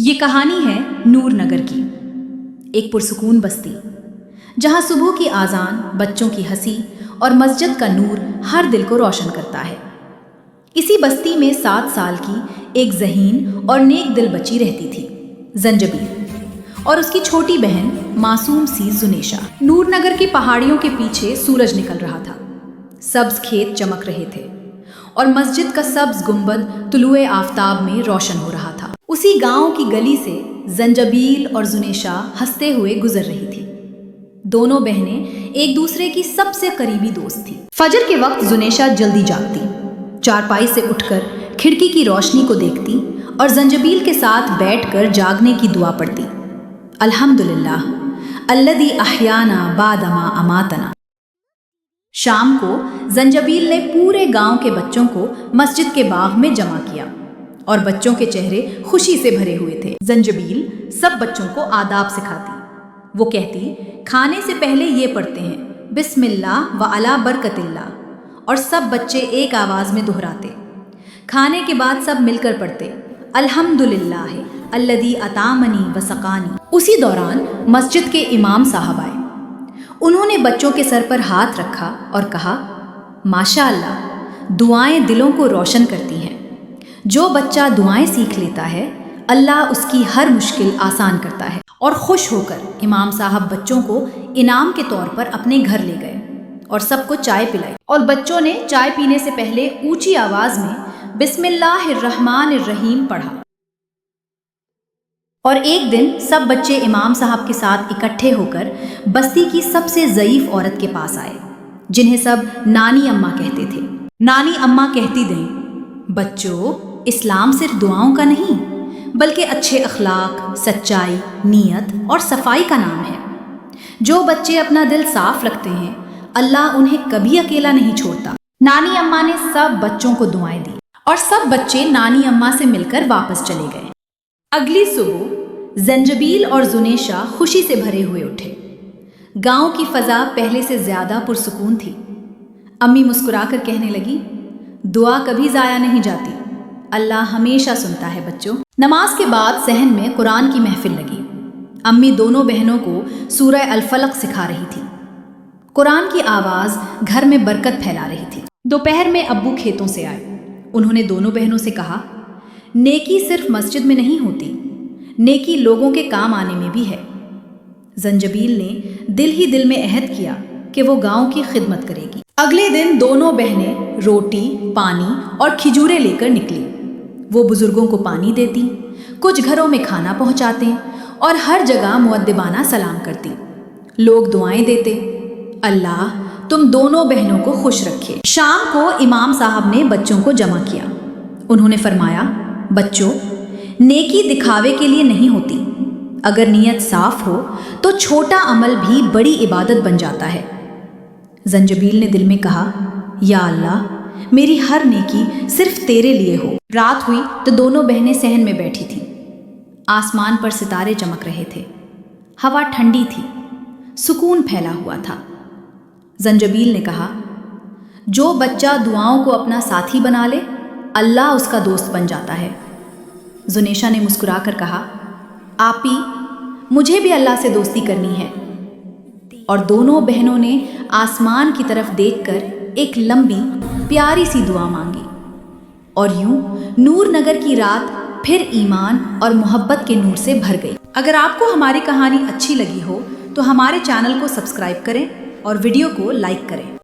ये कहानी है नूर नगर की, एक पुरसुकून बस्ती जहां सुबह की आज़ान, बच्चों की हंसी और मस्जिद का नूर हर दिल को रोशन करता है। इसी बस्ती में 7 साल की एक ज़हीन और नेक दिल बच्ची रहती थी, ज़ंजबील, और उसकी छोटी बहन मासूम सी जुनेशा। नूर नगर की पहाड़ियों के पीछे सूरज निकल रहा था, सब्ज खेत चमक रहे थे और मस्जिद का सब्ज गुंबद तुलुए आफताब में रोशन हो रहा था। उसी गांव की गली से ज़ंजबील और जुनेशा हंसते हुए गुजर रही थी। दोनों बहनें एक दूसरे की सबसे करीबी दोस्त थी। फजर के वक्त जुनेशा जल्दी जागती, चारपाई से उठकर खिड़की की रोशनी को देखती और ज़ंजबील के साथ बैठकर जागने की दुआ पढ़ती। अल्हम्दुलिल्लाह अल्लज़ी अहयाना बादमा अमातना। शाम को ज़ंजबील ने पूरे गांव के बच्चों को मस्जिद के बाग में जमा किया और बच्चों के चेहरे खुशी से भरे हुए थे। ज़ंजबील सब बच्चों को आदाब सिखाती। वो कहती, खाने से पहले ये पढ़ते हैं बिस्मिल्लाह व अला बरकतिल्लाह, और सब बच्चे एक आवाज़ में दोहराते। खाने के बाद सब मिलकर पढ़ते अल्हम्दुलिल्लाह अल्लज़ी अतामनी व सकानी। उसी दौरान मस्जिद के इमाम साहब आए। उन्होंने बच्चों के सर पर हाथ रखा और कहा, माशाअल्लाह, दुआएं दिलों को रोशन करती हैं। जो बच्चा दुआएं सीख लेता है, अल्लाह उसकी हर मुश्किल आसान करता है। और खुश होकर इमाम साहब बच्चों को इनाम के तौर पर अपने घर ले गए और सबको चाय पिलाई। और बच्चों ने चाय पीने से पहले ऊंची आवाज में बिस्मिल्लाहिर्रहमानिर्रहीम पढ़ा। और एक दिन सब बच्चे इमाम साहब के साथ इकट्ठे होकर बस्ती की सबसे ज़ईफ औरत के पास आए, जिन्हें सब नानी अम्मा कहते थे। नानी अम्मा कहती गईं, बच्चों, इस्लाम सिर्फ दुआओं का नहीं बल्कि अच्छे अखलाक, सच्चाई, नीयत और सफाई का नाम है। जो बच्चे अपना दिल साफ रखते हैं, अल्लाह उन्हें कभी अकेला नहीं छोड़ता। नानी अम्मा ने सब बच्चों को दुआएं दी और सब बच्चे नानी अम्मा से मिलकर वापस चले गए। अगली सुबह ज़ंजबील और जुनेशा खुशी से भरे हुए उठे। गांव की फ़ज़ा पहले से ज़्यादा पुरसुकून थी। अम्मी मुस्कुराकर कहने लगी, दुआ कभी ज़ाया नहीं जाती, अल्लाह हमेशा सुनता है बच्चों। नमाज के बाद सहन में कुरान की महफिल लगी। अम्मी दोनों बहनों को सूरह अल-फलक सिखा रही थी। कुरान की आवाज़ घर में बरकत फैला रही थी। दोपहर में अब्बू खेतों से आए। उन्होंने दोनों बहनों से कहा, नेकी सिर्फ मस्जिद में नहीं होती, नेकी लोगों के काम आने में भी है। ज़ंजबील ने दिल ही दिल में अहद किया कि वो गांव की खिदमत करेगी। अगले दिन दोनों बहनें रोटी, पानी और खिजूरें लेकर निकली। वो बुजुर्गों को पानी देती, कुछ घरों में खाना पहुंचाते और हर जगह मुअद्दिबाना सलाम करती। लोग दुआएं देते, अल्लाह तुम दोनों बहनों को खुश रखे। शाम को इमाम साहब ने बच्चों को जमा किया। उन्होंने फरमाया, बच्चों, नेकी दिखावे के लिए नहीं होती। अगर नीयत साफ हो तो छोटा अमल भी बड़ी इबादत बन जाता है। ज़ंजबील ने दिल में कहा, या अल्लाह, मेरी हर नेकी सिर्फ तेरे लिए हो। रात हुई तो दोनों बहनें सहन में बैठी थीं। आसमान पर सितारे चमक रहे थे, हवा ठंडी थी, सुकून फैला हुआ था। ज़ंजबील ने कहा, जो बच्चा दुआओं को अपना साथी बना ले, अल्लाह उसका दोस्त बन जाता है। जुनेशा ने मुस्कुराकर कहा, आपी, मुझे भी अल्लाह से दोस्ती करनी है। और दोनों बहनों ने आसमान की तरफ देखकर एक लंबी प्यारी सी दुआ मांगी। और यूं नूर नगर की रात फिर ईमान और मोहब्बत के नूर से भर गई। अगर आपको हमारी कहानी अच्छी लगी हो तो हमारे चैनल को सब्सक्राइब करें और वीडियो को लाइक करें।